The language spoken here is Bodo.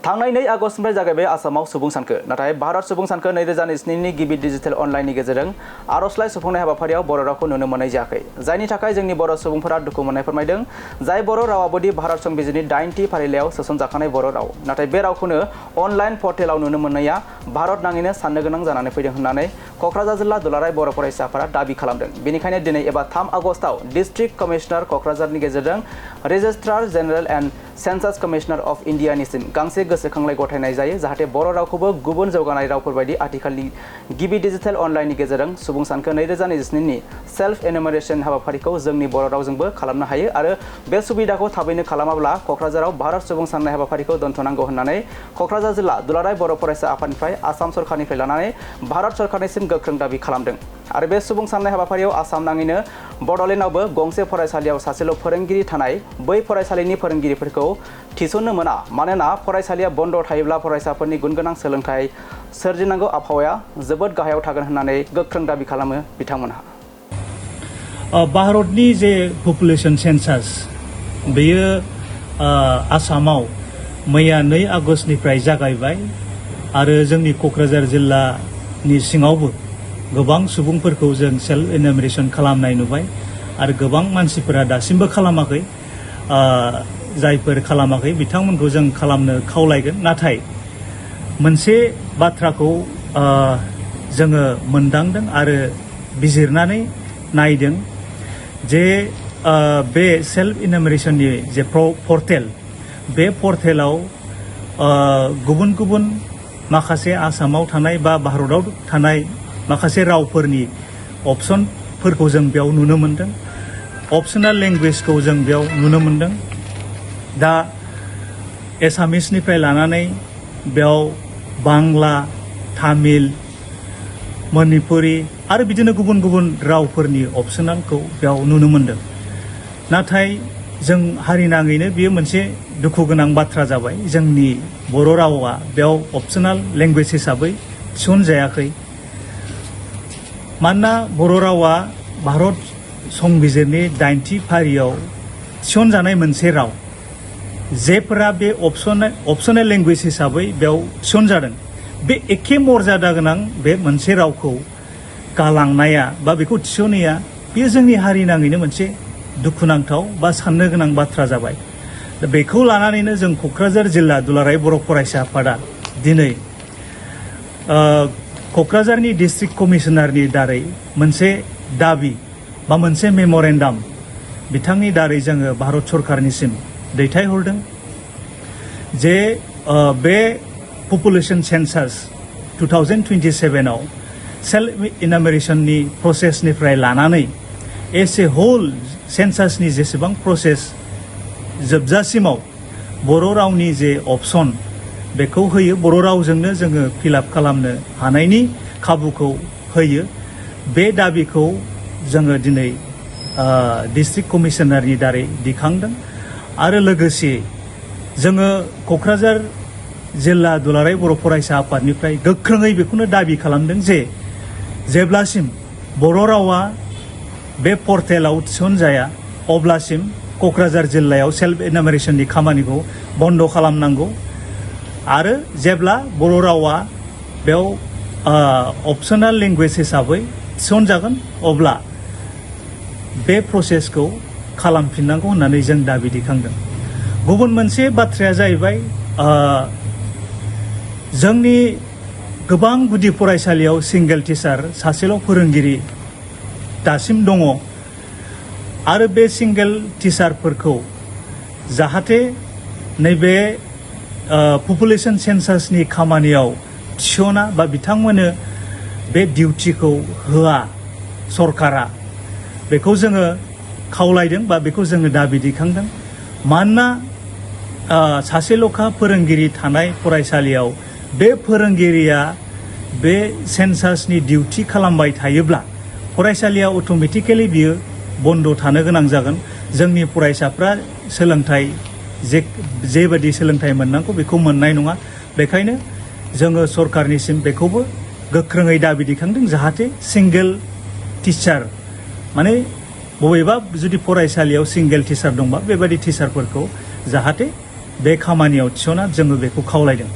थांनाय 2 आगस्तनिफ्राय जागायबाय आसामाव सुबुं सानखो नाथाय भारत सुबुं सानखो 2027 नि गिबि डिजिटेल अनलाइननि गेजेरजों आर'जलाइ सुफुंनाय हाबाफारियाव बर' रावखौ नुनो मोननाय जायाखै जायनि थाखाय जोंनि बर' सुबुंफोरा दुखु मोननाय फोरमायदों जाय बर' रावाबोदि भारत संबिजिरनि 8थि फारिलाइयाव सोसनजाखानाय बर' राव नाथाय बे रावखौनो अनलाइन पर्टेलाव नुनो मोननाया भारत नाङैनो साननो गोनां जानानै फैदों होननानै क'क्राझार जिल्ला दुलाराय बर' फरायसाफोरा दाबि खालामदों बेनिखायनो दिनै एबा 3 आगस्टआव डिस्ट्रिक्ट कमिशनार क'क्राझारनि गेजेरजों registrar general and census commissioner of इन्डियानिसिम गांसे गोसोखांलाय गथायनाय जायो जाहाथे बर' रावखौबो गुबुन जौगानाय रावफोर बायदि आथिखालनि गिबि डिजिटेल अनलाइननि गेजेरजों सुबुं सानखो 2027 नि सेल्फ एनुमेरेशन हाबाफारिखौ जोंनि बर' रावजोंबो खालामनो हायो आरो बे सुबिदाखौ थाबैनो खालामाब्ला क'क्राझाराव भारत सुबुं साननाय हाबाफारिखौ दोनथ'नांगौ होननानै क'क्राझार जिल्ला दुलाराय बर' फरायसा आफादनिफ्राय आसाम सरकारनिफ्राय लानानै भारत सरकारनिसिम गोख्रों दाबि खालामदों आरो बे सुबुं साननाय हाबाफारियाव आसाम नाङैनो बड'लेण्डआवबो गंसे फरायसालियाव सासेल' फोरोंगिरि थानाय बै फरायसालिनि फोरोंगिरिफोरखौ थिसननो मोना मानोना फरायसालिया बन्द थायोब्ला फरायसाफोरनि गुनगोनां सोलोंथाइ सोरजिनांगौ आबहावाया जोबोद गाहायाव थागोन होननानै गोख्रों दाबि खालामो बिथांमोनहा भारतनि जे पपुलेशन सेन्सास बेयो आसामाव मैया 2 आगस्तनिफ्राय जागायबाय आरो जोंनि क'क्राझार जिल्लानि सिङावबो गोबां सुबुंफोरखौ जों सेल्फ एनुमेरेशन खालामनाय नुबाय आरो गोबां मानसिफोरा दासिमबो खालामाखै जायफोर खालामाखै बिथांमोनखौ जों खालामनो खावलायगोन नाथाय मोनसे बाथ्राखौ जोङो मोनदांदों आरो बिजिरनानै नायदों जे बे सेल्फ एनुमेरेशननि जे पर्टेल बे पर्टेलाव गुबुन गुबुन माखासे आसामाव थानाय बा भारताव थानाय माखासे रावफोरनि अपसनफोरखौ जों बेयाव नुनो मोनदों अपसनेल लेंगुवेजखौ जों बेयाव नुनो मोनदों दा एसामिसनिफ्राय लानानै बेयाव बांला तामिल मणिपुरि आरो बिदिनो गुबुन गुबुन रावफोरनि अपसनेलखौ बेयाव नुनो मोनदों नाथाय जों हारिनाङैनो बेयो मोनसे दुखु गोनां बाथ्रा जाबाय जोंनि बर' रावा बेयाव अपसनेल लेंगुवेज हिसाबै थिसनजायाखै मानोना बर' रावा भारत संबिजिरनि 8थि फारियाव थिसनजानाय मोनसे राव जेफोरा बे अपसनेल लेंगुवेज हिसाबै बेयाव थिसनजादों बे एखे मर्यादा गोनां बे मोनसे रावखौ गालांनाया बा बेखौ थिसननाया बेयो जोंनि हारिनाङैनो मोनसे दुखुनांथाव बा साननो गोनां बाथ्रा जाबाय दा बेखौ लानानैनो जों क'क्राझार जिल्ला दुलाराय बर' फरायसा आफादा दिनै क'क्राझारनि डिस्ट्रिक्ट कमिशनारनि दारै मोनसे दाबि बा मोनसे मेम'रेन्डाम बिथांनि दारै जोङो भारत सरकारनिसिम दैथायहरदों जे बे पपुलेशन सेन्सास 2027आव सेल्फ एनुमेरेशननि प्रसेसनिफ्राय लानानै एस ए होल सेन्सासनि जेसेबां प्रसेस जोबजासिमाव बर' रावनि जे अपसन बेखौ होयो बर' रावजोंनो जोङो फिलआप खालामनो हानायनि खाबुखौ होयो बे दाबिखौ जोङो दिनै डिस्ट्रिक्ट कमिशनारनि दारै दिखांदों आरो लोगोसे जोङो क'क्राझार जिल्ला दुलाराय बर' फरायसा आफादनिफ्राय गोख्रोङै बेखौनो दाबि खालामदों जे जेब्लासिम बर' रावा बे पर्टेलाव थिसनजाया अब्लासिम क'क्राझार जिल्लायाव सेल्फ एनुमेरेशननि खामानिखौ बन्द खालामनांगौ आरो जेब्ला बर' रावा बेयाव अपसनेल लेंगुवेज हिसाबै थिसनजागोन अब्ला बे प्रसेसखौ खालामफिननांगौ होननानै जों दाबि दिखांदों गुबुन मोनसे बाथ्राया जाहैबाय जोंनि गोबां गुदि फरायसालियाव सिंगेल टिचार सासेल' फोरोंगिरि दासिम दङ आरो बे सिंगेल टिचारफोरखौ जाहाथे नैबे पपुलेशन सेन्सासनि खामानियाव थिसना बा बिथांमोननो बे डिउटिखौ होआ सरकारा बेखौ जोङो खावलायदों बा बेखौ जोङो दाबि दिखांदों मानोना सासेल'खा फोरोंगिरि थानाय फरायसालियाव बे फोरोंगिरिया बे सेन्सासनि डिउटि खालामबाय थायोब्ला फरायसालिया अट'मेटिकेलि बियो बन्द थानो गोनां जागोन जोंनि फरायसाफ्रा सोलोंथाइ जेबादि सोलोंथाइ मोननांगौ बेखौ मोननाय नङा बेखायनो जोङो सरकारनिसिम बेखौबो गोख्रोङै दाबि दिखांदों जाहाथे सिंगेल टिचार माने बबेबा जुदि फरायसालियाव सिंगेल टिचार दंबा बेबादि टिचारफोरखौ जाहाथे बे खामानियाव थिसना जोङो बेखौ खावलायदों।